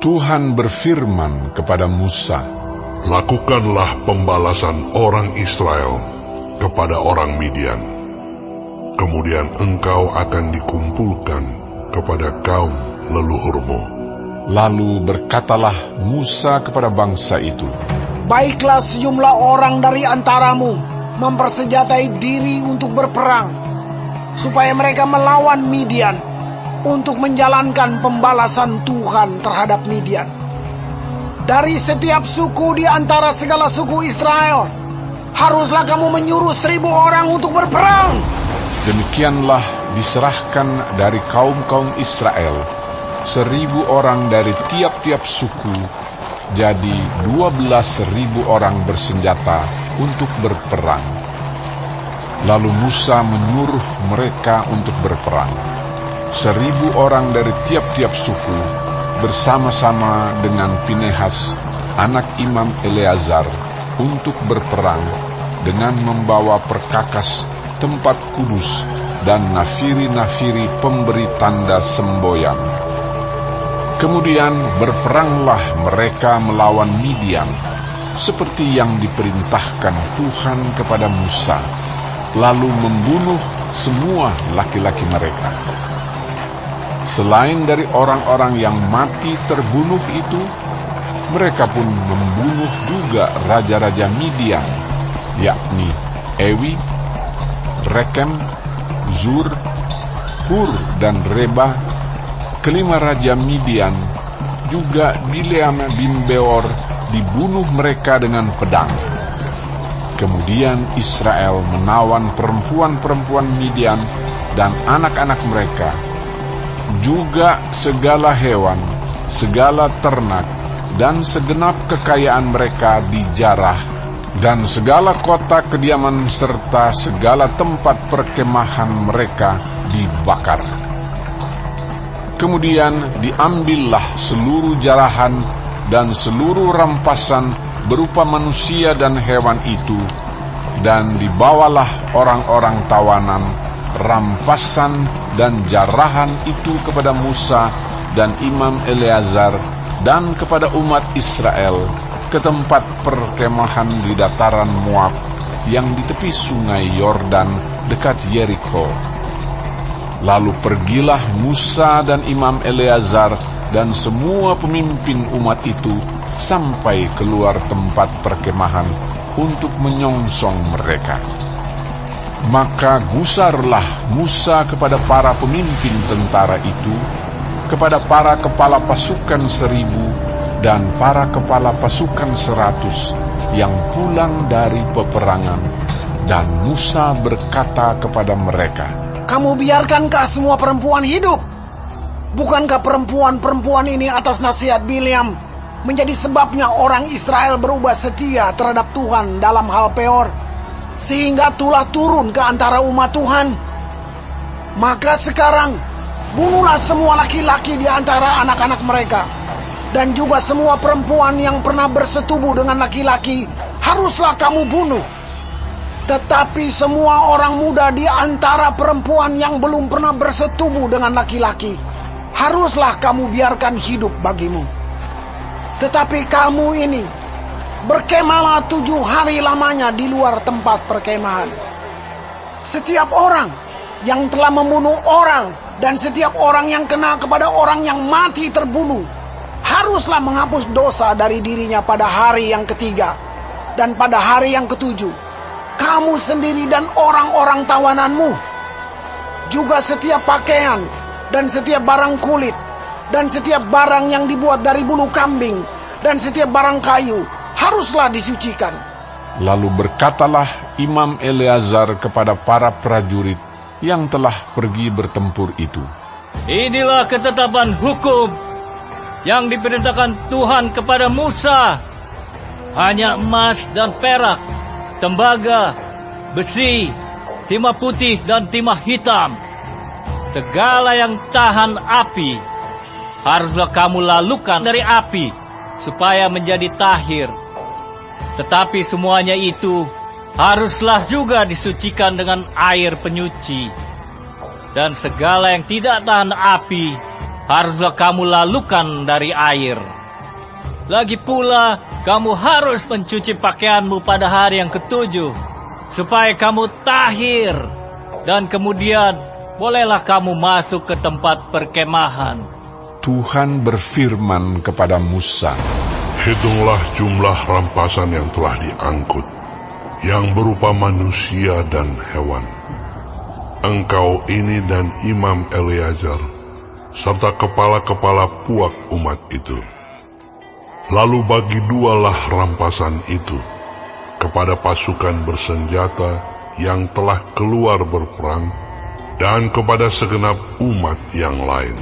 Tuhan berfirman kepada Musa, "Lakukanlah pembalasan orang Israel kepada orang Midian. Kemudian engkau akan dikumpulkan kepada kaum leluhurmu." Lalu berkatalah Musa kepada bangsa itu, "Baiklah sejumlah orang dari antaramu mempersenjatai diri untuk berperang, supaya mereka melawan Midian untuk menjalankan pembalasan Tuhan terhadap Midian. Dari setiap suku di antara segala suku Israel, haruslah kamu menyuruh 1.000 orang untuk berperang." Demikianlah diserahkan dari kaum-kaum Israel 1.000 orang dari tiap-tiap suku, jadi 12.000 orang bersenjata untuk berperang. Lalu Musa menyuruh mereka untuk berperang. 1.000 orang dari tiap-tiap suku bersama-sama dengan Finehas, anak Imam Eleazar, untuk berperang dengan membawa perkakas tempat kudus dan nafiri-nafiri pemberi tanda semboyan. Kemudian berperanglah mereka melawan Midian, seperti yang diperintahkan Tuhan kepada Musa, lalu membunuh semua laki-laki mereka. Selain dari orang-orang yang mati terbunuh itu, mereka pun membunuh juga raja-raja Midian, yakni Ewi, Rekem, Zur, Hur, dan Reba, kelima raja Midian. Juga Bileam bin Beor dibunuh mereka dengan pedang. Kemudian Israel menawan perempuan-perempuan Midian dan anak-anak mereka, juga segala hewan, segala ternak, dan segenap kekayaan mereka dijarah, dan segala kota kediaman serta segala tempat perkemahan mereka dibakar. Kemudian diambillah seluruh jarahan dan seluruh rampasan berupa manusia dan hewan itu, dan dibawalah orang-orang tawanan, rampasan dan jarahan itu kepada Musa dan Imam Eleazar dan kepada umat Israel ke tempat perkemahan di dataran Moab yang di tepi sungai Yordan dekat Yeriko. Lalu pergilah Musa dan Imam Eleazar dan semua pemimpin umat itu sampai keluar tempat perkemahan untuk menyongsong mereka. Maka gusarlah Musa kepada para pemimpin tentara itu, kepada para kepala pasukan 1.000 dan para kepala pasukan 100 yang pulang dari peperangan. Dan Musa berkata kepada mereka, "Kamu biarkankah semua perempuan hidup? Bukankah perempuan-perempuan ini atas nasihat Bileam menjadi sebabnya orang Israel berubah setia terhadap Tuhan dalam hal Peor, sehingga tulah turun ke antara umat Tuhan? Maka sekarang bunuhlah semua laki-laki di antara anak-anak mereka, dan juga semua perempuan yang pernah bersetubuh dengan laki-laki haruslah kamu bunuh. Tetapi semua orang muda di antara perempuan yang belum pernah bersetubuh dengan laki-laki haruslah kamu biarkan hidup bagimu. Tetapi kamu ini berkemahlah 7 hari lamanya di luar tempat perkemahan. Setiap orang yang telah membunuh orang dan setiap orang yang kena kepada orang yang mati terbunuh haruslah menghapus dosa dari dirinya pada hari yang ketiga. Dan pada hari yang ketujuh, kamu sendiri dan orang-orang tawananmu, juga setiap pakaian dan setiap barang kulit dan setiap barang yang dibuat dari bulu kambing dan setiap barang kayu haruslah disucikan." Lalu berkatalah Imam Eleazar kepada para prajurit yang telah pergi bertempur itu, "Inilah ketetapan hukum yang diperintahkan Tuhan kepada Musa. Hanya emas dan perak, tembaga, besi, timah putih dan timah hitam, segala yang tahan api, haruslah kamu lalukan dari api, supaya menjadi tahir. Tetapi semuanya itu haruslah juga disucikan dengan air penyuci. Dan segala yang tidak tahan api haruslah kamu lalukan dari air. Lagi pula, kamu harus mencuci pakaianmu pada hari yang ketujuh, supaya kamu tahir, dan kemudian bolehlah kamu masuk ke tempat perkemahan. Tuhan berfirman kepada Musa, Hitunglah jumlah rampasan yang telah diangkut, yang berupa manusia dan hewan. Engkau ini dan Imam Eleazar, serta kepala-kepala puak umat itu. Lalu bagi dualah rampasan itu kepada pasukan bersenjata yang telah keluar berperang, dan kepada segenap umat yang lain.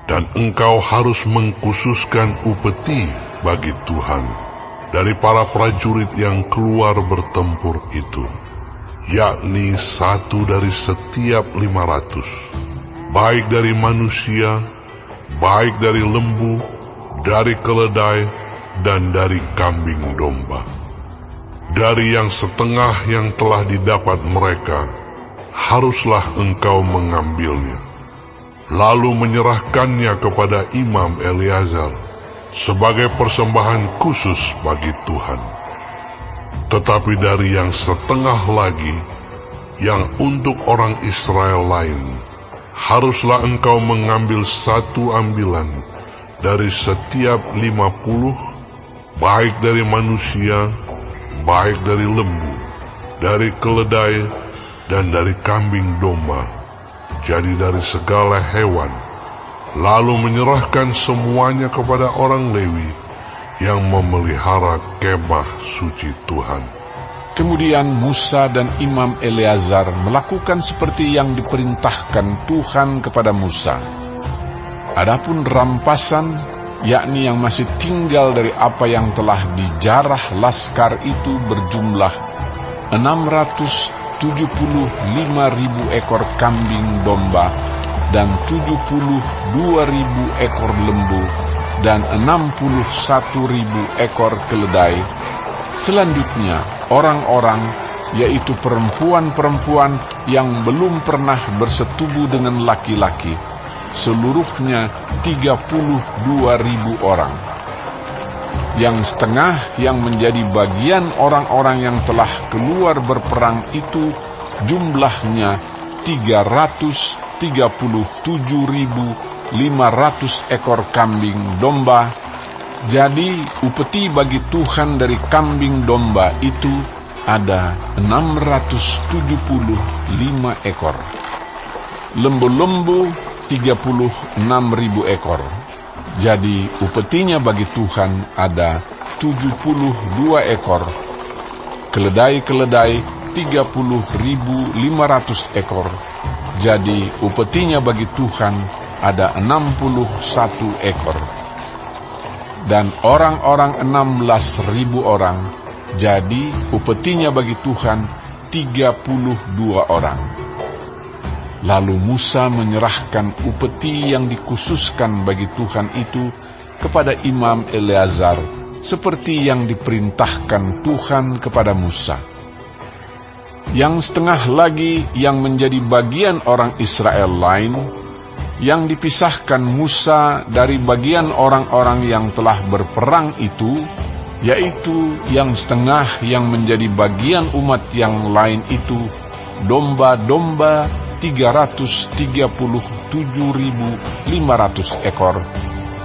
Dan engkau harus mengkhususkan upeti bagi Tuhan dari para prajurit yang keluar bertempur itu, yakni 1 dari setiap 500, baik dari manusia, baik dari lembu, dari keledai, dan dari kambing domba. Dari yang setengah yang telah didapat mereka, haruslah engkau mengambilnya, lalu menyerahkannya kepada Imam Eleazar sebagai persembahan khusus bagi Tuhan. Tetapi dari yang setengah lagi, yang untuk orang Israel lain, haruslah engkau mengambil 1 ambilan dari setiap 50, baik dari manusia, baik dari lembu, dari keledai, dan dari kambing domba, jadi dari segala hewan, lalu menyerahkan semuanya kepada orang Lewi yang memelihara kemah suci Tuhan. Kemudian Musa dan Imam Eleazar melakukan seperti yang diperintahkan Tuhan kepada Musa. Adapun rampasan, yakni yang masih tinggal dari apa yang telah dijarah laskar itu, berjumlah 675.000 ekor kambing domba, dan 72.000 ekor lembu, dan 61.000 ekor keledai. Selanjutnya, orang-orang, yaitu perempuan-perempuan yang belum pernah bersetubuh dengan laki-laki, seluruhnya 32.000 orang. Yang setengah yang menjadi bagian orang-orang yang telah keluar berperang itu jumlahnya 337.500 ekor kambing domba. Jadi upeti bagi Tuhan dari kambing domba itu ada 675 ekor. Lembu-lembu 36.000 ekor. Jadi upetinya bagi Tuhan ada 72 ekor. Keledai-keledai 30.500 ekor. Jadi upetinya bagi Tuhan ada 61 ekor. Dan orang-orang 16.000 orang. Jadi upetinya bagi Tuhan 32 orang. Lalu Musa menyerahkan upeti yang dikhususkan bagi Tuhan itu kepada Imam Eleazar, seperti yang diperintahkan Tuhan kepada Musa. Yang setengah lagi yang menjadi bagian orang Israel lain, yang dipisahkan Musa dari bagian orang-orang yang telah berperang itu, yaitu yang setengah yang menjadi bagian umat yang lain itu, domba-domba 337.500 ekor,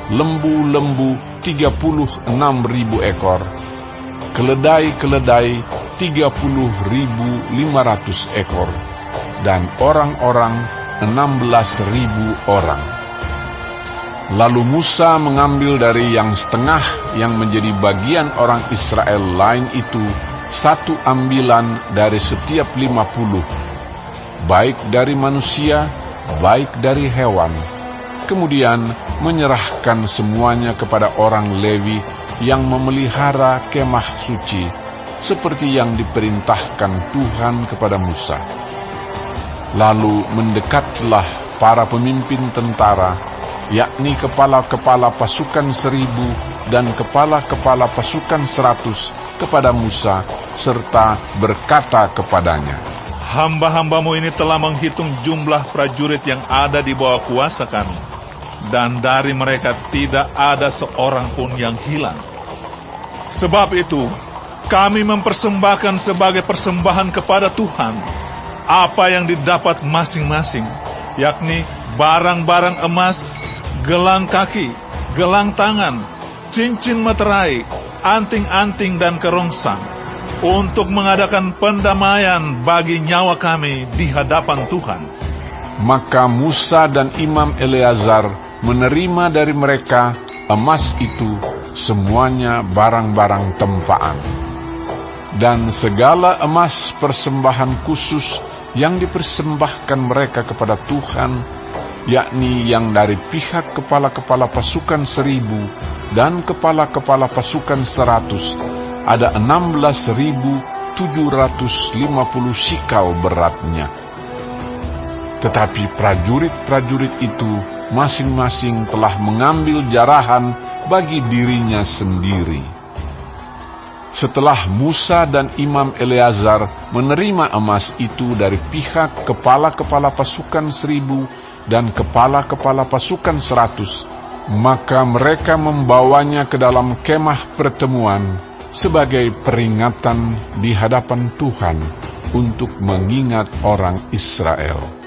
lembu-lembu 36.000 ekor, keledai-keledai 30.500 ekor, dan orang-orang 16.000 orang. Lalu Musa mengambil dari yang setengah yang menjadi bagian orang Israel lain itu 1 ambilan dari setiap 50, baik dari manusia, baik dari hewan. Kemudian menyerahkan semuanya kepada orang Lewi yang memelihara kemah suci, seperti yang diperintahkan Tuhan kepada Musa. Lalu mendekatlah para pemimpin tentara, yakni kepala-kepala pasukan 1.000 dan kepala-kepala pasukan 100 kepada Musa, serta berkata kepadanya, Hamba-hambamu ini telah menghitung jumlah prajurit yang ada di bawah kuasa kami, dan dari mereka tidak ada seorang pun yang hilang. Sebab itu, kami mempersembahkan sebagai persembahan kepada Tuhan apa yang didapat masing-masing, yakni barang-barang emas, gelang kaki, gelang tangan, cincin materai, anting-anting dan kerongsang, untuk mengadakan pendamaian bagi nyawa kami di hadapan Tuhan. Maka Musa dan Imam Eleazar menerima dari mereka emas itu semuanya barang-barang tempaan. Dan segala emas persembahan khusus yang dipersembahkan mereka kepada Tuhan, yakni yang dari pihak kepala-kepala pasukan 1.000 dan kepala-kepala pasukan 100, ada 16.750 sikal beratnya. Tetapi prajurit-prajurit itu masing-masing telah mengambil jarahan bagi dirinya sendiri. Setelah Musa dan Imam Eleazar menerima emas itu dari pihak kepala-kepala pasukan 1.000 dan kepala-kepala pasukan 100, maka mereka membawanya ke dalam kemah pertemuan sebagai peringatan di hadapan Tuhan untuk mengingat orang Israel.